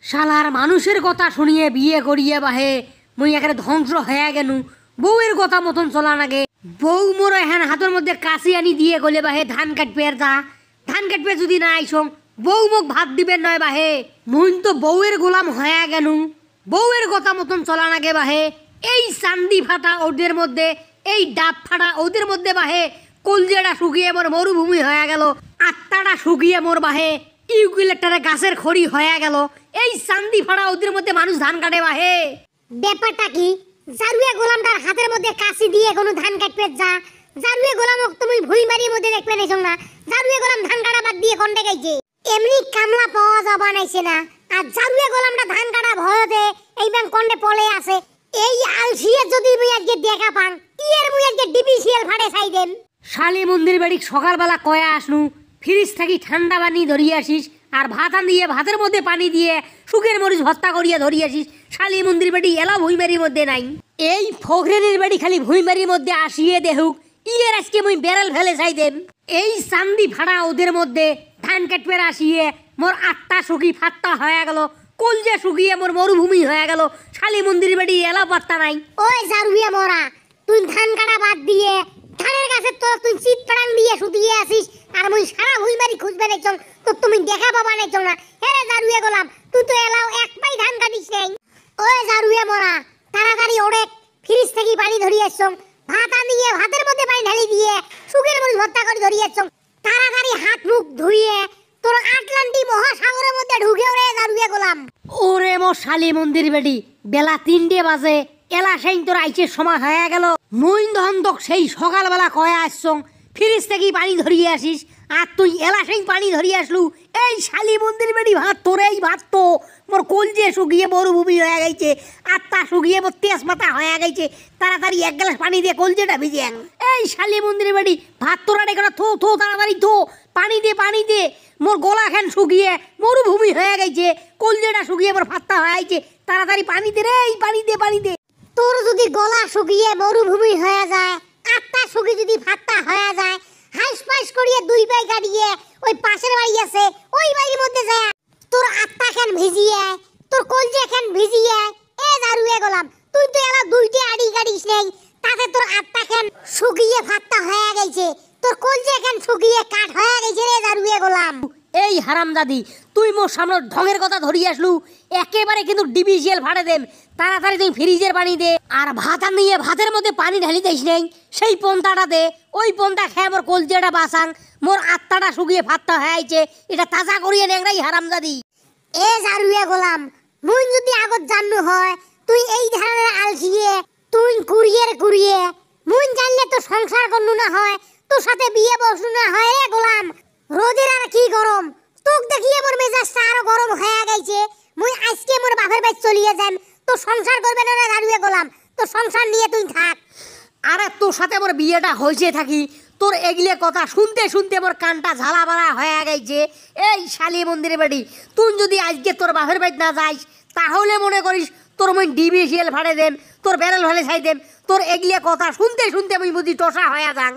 শালার মানুষের কথা শুনিয়ে বিয়ে করিয়ে বাহে মুই একেবারে ধ্বংস হয়ে গেনু। বউয়ের কথা মতন চলা নাগে। বউ মোর এখান হাতের মধ্যে কাশি আনি দিয়ে গলে বাহে ধান কাটবে আর যা ধান কাটবে যদি না আইসং বউ মোক ভাত দিবেন নয় বাহে। মুই তো বউয়ের গোলাম হয়ে গেনু। বউয়ের কথা মতন চলা নাগে বাহে। এই চান্দি ফাটা ওদের মধ্যে এই ডাব ফাটা ওদের মধ্যে বাহে কলজেটা শুকিয়ে মোর মরুভূমি হয়ে গেল। আত্মাটা শুকিয়ে মোর বাহে ইউক্যালিপটাসের গাছের খড়ি হয়ে গেল। এই চান্দি ফাড়া ওদের মধ্যে মানুষ ধান কাটে বাহে। ব্যাপারটা কি? জারুয়ে গোলামটার হাতের মধ্যে কাশি দিয়ে কোনো ধান কাটবে যা জারুয়ে গোলামক তুমি ভুইমারির মধ্যে দেখবে না না। জারুয়ে গোলাম ধান কাটা বাদ দিয়ে কন্ডে গাইছে। এমনি কামলা পাওয়া যাবা নাইছে না। আর জারুয়ে গোলামটা ধান কাটা ভয়তে এই ব্যাং কন্ডে পলে আছে। এই আলসিয়ে যদি মুই আজকে দেখা পাং ইয়ের মুই আজকে ডিবিসিএল ফাড়ে ছাই দেন। শালি মন্দির বাড়ি সকালবেলা কয়া আসনু ফ্রিজ থাকি ঠান্ডা পানি ধরিয়ে আসিস আর ভাত আনিয়ে ভাতের মধ্যে পানি দিয়ে শুকের মরিচ ভর্তা করিয়া ধরিয়ে আসিস। শালি মন্দির বাড়ি এলা ভুইমারির মধ্যে নাই। এই ফখরেনের বাড়ি খালি ভুইমারির মধ্যে আসিয়ে দেহুক ইয়ের আজকে মুই বেড়াল ফেলে চাই দেন। এই চান্দি ফাড়া ওদের মধ্যে ধান কাটবে আসিয়ে মোর আটটা শুকি ফাট্টা হয়ে গেল। কলজে শুকিয়ে মোর মরুভূমি হয়ে গেল। শালি মন্দির বাড়ি এলা পাত্তা নাই। ওই জারুয়ে মরা তুই ধান কাটা বাদ দিয়ে ধানের গাছের তো তুই চিত পাড়াং দিয়ে শুতিয়ে আসিস আর মুই সারা ভুইমারি খুঁজবে নাইছং তো তুমি দেখা পাবা নাইছং না। হেরে জারুয়ে গোলাম তুই তো এলাও এক পাই ধান কাটিস নাই। ওই জারুয়ে মরা তাড়াতাড়ি ওড়ে ফ্রিজ থেকে পানি ধরিয়ে আসছং ভাত আনিয়ে ভাতের মধ্যে পানি ঢালি দিয়ে শুকের মরিচ ভর্তা করে ধরিয়ে আসছং। তাড়াতাড়ি হাত মুখ ধুইয়ে তোর আটলান্টিক মহাসাগরের মধ্যে ঢুকে ওরে জারুয়ে গোলাম। ওরে মোর শালি মন্দির বেটি বেলা 3টে বাজে এলা সেই তোর আইসের সময় হয়ে গেল। মুই দহন্তক সেই সকালবেলা কয়া আসছং ফ্রিজ থেকে পানি ধরিয়ে আসিস আর তুই এলা সেই পানি ধরিয়ে আসলু। এই শালি মন্দির বেটি ভাত তোর এই ভাত তো মোর কলজে শুকিয়ে মরুভূমি হয়ে গেছে। আত্মা শুকিয়ে মোর তেজপাতা হয়ে গেছে। তাড়াতাড়ি এক গ্লাস পানি দিয়ে কলজেটা ভিজে আন। এই শালি মন্দির বেটি ভাত তোরা ডেকে থো থো তাড়াতাড়ি থো পানি দে মোর গলা খান শুকিয়ে মরুভূমি হয়ে গেছে। কলজেটা শুকিয়ে মোর ভাতটা হয়ে গেছে। তাড়াতাড়ি পানি দে রে পানি দে। তোর যদি গলা শুকিয়ে মরুভূমি হয়ে যায় আটটা শুকি যদি ভাতটা হয়ে যায় হাইস পাইস করিয়ে দুই পাই কাটিয়ে ওই পাশের বাড়ি আছে ওই বাড়ির মধ্যে যায় তোর আটটা খান ভিজিয়ে তোর কলজে খান ভিজিয়ে এ জারুয়ে গোলাম তুই তো এলা দুইটা আড়ি কাটিস নেই তাতে তোর আটটা খান শুকিয়ে ভাতটা হয়ে গেছে তোর কলজে খান শুকিয়ে কাঠ হয়ে গেছে রে জারুয়ে গোলাম। এই হারামজাদি তুই মোর সামনে ঢঙের কথা ধরিয়ে আসলু একেবারে কিন্তু ডিবিসিএল ফাড়ে দেম। তাড়াতাড়ি তুই ফ্রিজের পানি দে আর ভাত আনিয়ে ভাতের মধ্যে পানি ঢালি দিস নেই সেই পন্থাটা দে। ওই পন্থা খেয়ে মোর কলজেটা বাসাং মোর আত্মাটা শুকিয়ে ভাতটা হয়েছে এটা তাজা করিয়ে নেংরাই হারামজাদি। এ জারুয়ে গোলাম মুই যদি আগত জানলু হয় তুই এই ধরনের আলসিয়ে তুই কুড়িয়ে মুই জানলে তো সংসার করলু না হয় তোর সাথে বিয়ে বসলু না হয় রে গোলাম। রোদের আর কি গরম তোক দেখিয়ে মোর মেজাজটা আরো গরম হয়ে গেছে। মুই আজকে মোর বাপের বাড়ি চলিয়ে যাম তো সংসার করবে না জারুয়ে গোলাম তো সংসার নিয়ে তুই থাক। আরে তোর সাথে মোর বিয়েটা হয়েছে থাকি তোর এগুলো কথা শুনতে শুনতে মোর কানটা ঝালাবালা হয়ে গেছে। এই শালি মন্দিরে বাড়ি তুই যদি আজকে তোর বাপের বাড়ি না যাইস তাহলে মনে করিস তোর মুই ডিবিসিএল ফাড়ে দেন তোর বেড়াল ফেলে ছাই দেন। তোর এগুলো কথা শুনতে শুনতে মুই বুঝি টোসা হয়ে যাং।